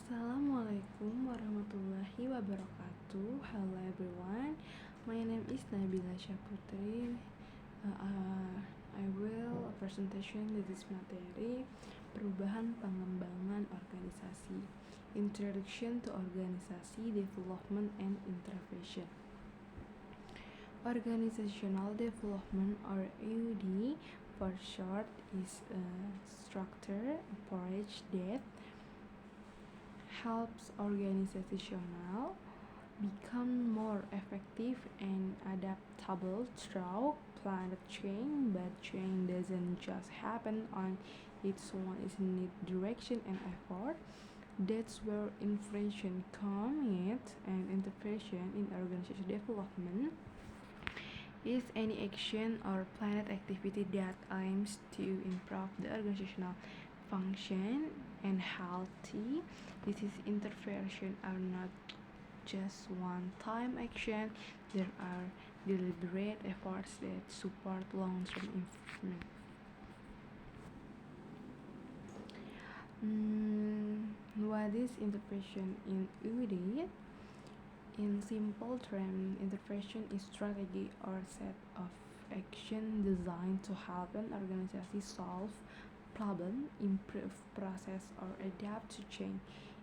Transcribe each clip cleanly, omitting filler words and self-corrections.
Assalamualaikum warahmatullahi wabarakatuh. Hello everyone, my name is Nabila Syaputri. I will presentation this materi perubahan pengembangan organisasi, introduction to organisasi development and intervention. Organizational development, or EUD for short, is a structure approach that helps organizational become more effective and adaptable through planet change, but change doesn't just happen on its own. It needs direction and effort. That's where intervention comes in, and intervention in organizational development is any action or planned activity that aims to improve the organizational function and healthy. This is intervention are not just one-time action. There are deliberate efforts that support long-term improvement. What is intervention in EUD? In simple terms, intervention is strategy or set of action designed to help an organization solve problem, improve process, or adapt to change.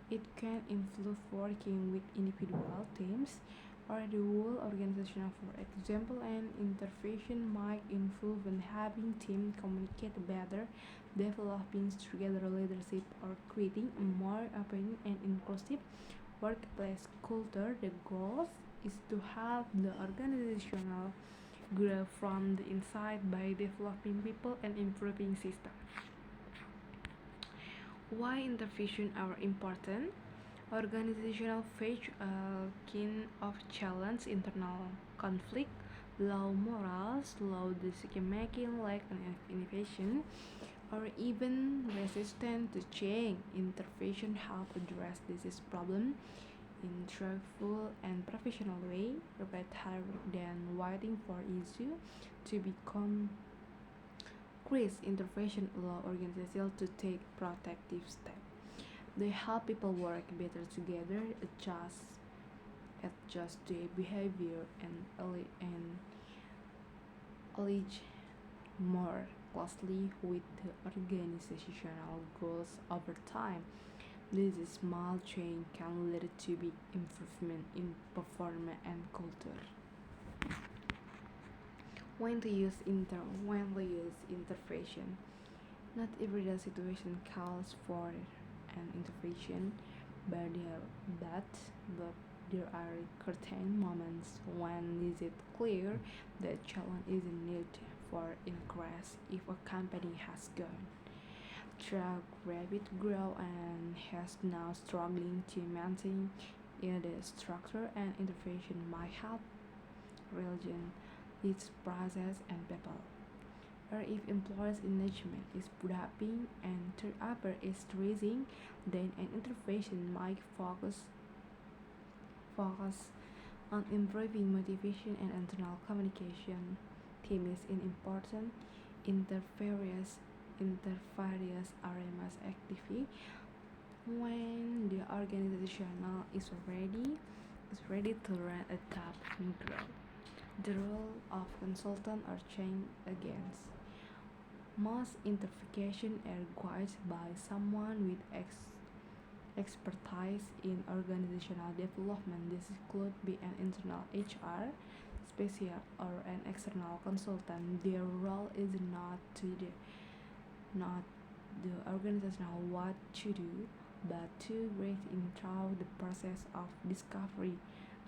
It can involve working with individual teams or the whole organization. For example, an intervention might involve having teams communicate better, developing together leadership, or creating a more open and inclusive workplace culture. The goal is to help the organizational grow from the inside by developing people and improving systems. Why intervention are important? Organizational face a kind of challenge, internal conflict, low morals, slow decision-making, lack of innovation, or even resistance to change. Intervention help address this problem in truthful and professional way, better than waiting for issue to become increased. Intervention allow organizations to take protective steps. They help people work better together, adjust their behavior, and align more closely with the organizational goals over time. This small change can lead to big improvement in performance and culture. When to use intervention. Not every situation calls for an intervention, but there are certain moments when it is clear that challenge is needed for increase. If a company has gone through rapid growth and has now struggling to maintain the structure, and intervention might help religion, its process and people. Or if employees' engagement is dropping and turnover is rising, then an intervention might focus on improving motivation and internal communication. Team is an important interference areas activity when the organizational is ready to run, adapt, and grow. The role of consultant or change agents. Most intervention are required by someone with expertise in organizational development. This could be an internal HR specialist or an external consultant. Their role is not the organizational what to do, but to guide in through the process of discovery,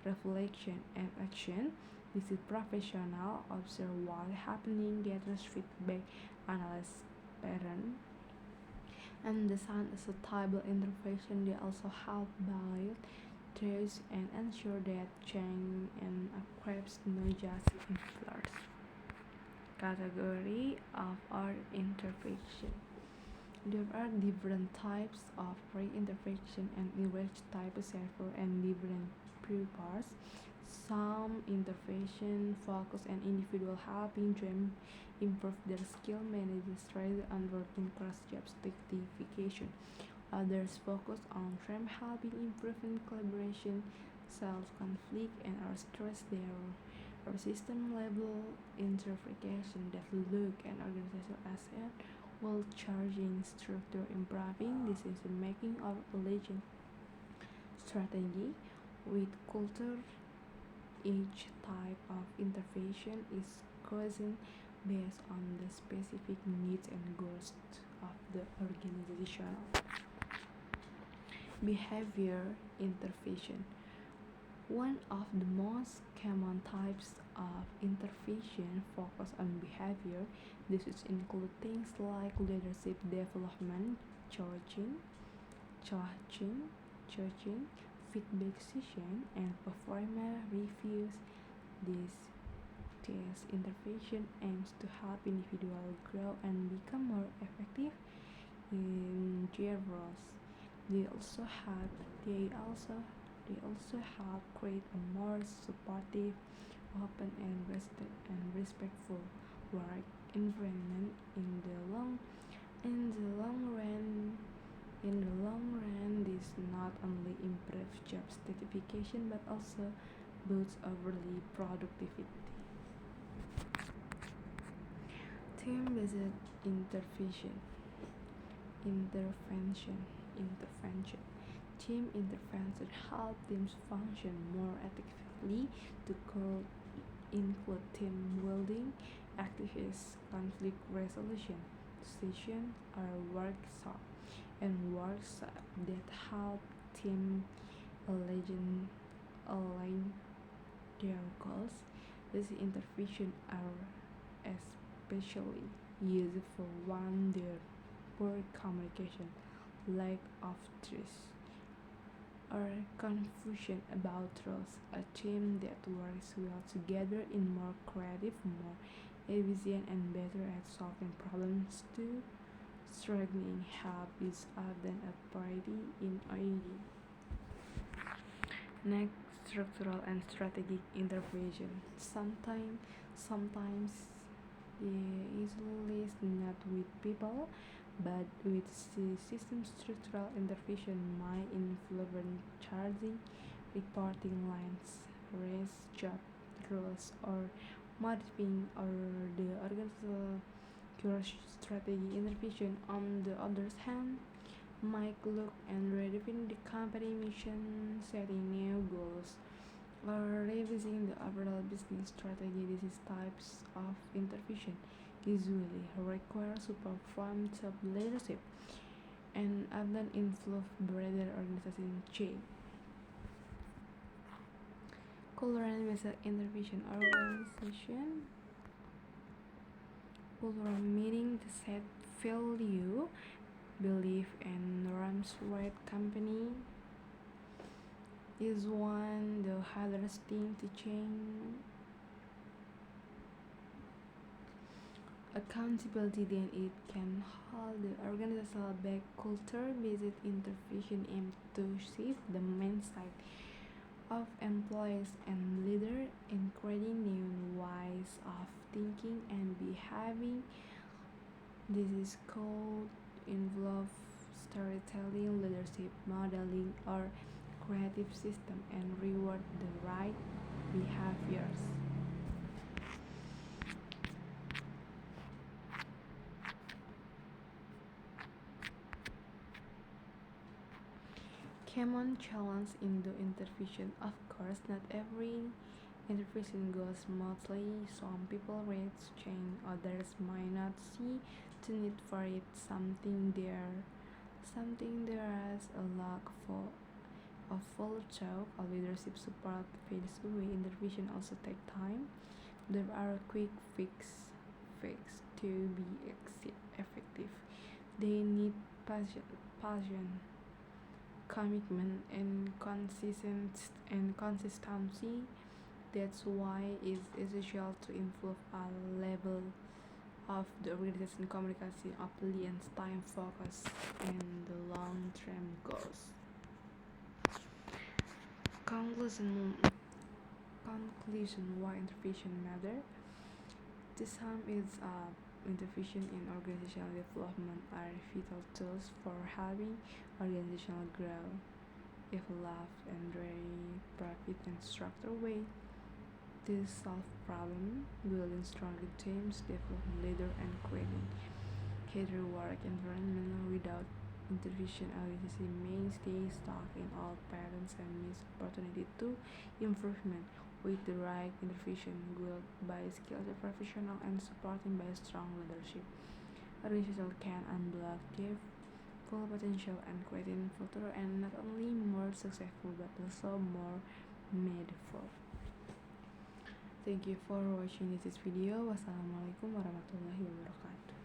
reflection, and action. This is professional, observe what happening, gather feedback, analyze pattern, and design a suitable intervention. They also help build trust and ensure that change and occurs not just influence. Category of our intervention. There are different types of pre-intervention and enriched type server and different purpose. Some intervention focus on individual helping them improve their skill, manage stress, and working cross job certification. Others focus on TREM helping improving collaboration, solve conflict, and or stress their or system level interpretation that look at organizational asset while charging structure improving decision making or religion strategy with culture. Each type of intervention is chosen based on the specific needs and goals of the organization. Behavior intervention. One of the most common types of intervention focus on behavior. This is include things like leadership development, coaching, charging, coaching, feedback session, and performance reviews. This this intervention aims to help individuals grow and become more effective in their roles. They also help they also they also help create a more supportive, open and respectful work environment in the long run. In the long run, this not only improves job certification but also boosts overall productivity. Team-based intervention, intervention, intervention. Team intervention help teams function more effectively to include team building activities, conflict resolution, session, or workshop that help team align their goals. These interventions are especially useful when there poor communication, lack of trust, or confusion about roles. A team that works well together is more creative, more efficient, and better at solving problems too. Struggling help is often a priority in IED. Next, structural and strategic intervention. Sometimes the issue is not with people, but with system. Structural intervention might influence charging, reporting lines, raise job roles, or modifying or the organizational strategy. Intervention, on the other hand, might look and redefine the company mission, setting new goals, or revising the overall business strategy. These types of intervention usually require support from top leadership and often influence broader organization change. Cultural-based intervention organization cultural meaning the set value, belief, and norms where company is one the hardest thing to change. Accountability, then it can hold the organizational back. Culture-based intervention aim to shift the mindset of employees and leaders, encouraging new ways of thinking and behaving. This is called involve storytelling, leadership modeling, or creative system and reward the right behaviors. Common challenge in the intervention. Of course, not every intervention goes smoothly. Some people reach change, others might not see the need for it. Something there is a lack for of full talk or leadership support fades away. Intervention also take time. There are quick fix to be effective. They need passion, commitment, and consistency. That's why it's essential to improve our level of the organization communication openly and time focus and the long term goals. Conclusion Conclusion, why intervention matter. This time is intervention in organizational development are vital tools for helping organizational grow, evolve, and very profit and structured way. This solve problem, building stronger teams, developing leader, and creating career work environment without intervention. Organization may stay stuck in old patterns and miss opportunity to improvement. With the right intervention, guided by skilled professional and supported by strong leadership, organization can unblock their full potential and create a future and not only more successful but also more meaningful. Thank you for watching this video. Wassalamualaikum warahmatullahi wabarakatuh.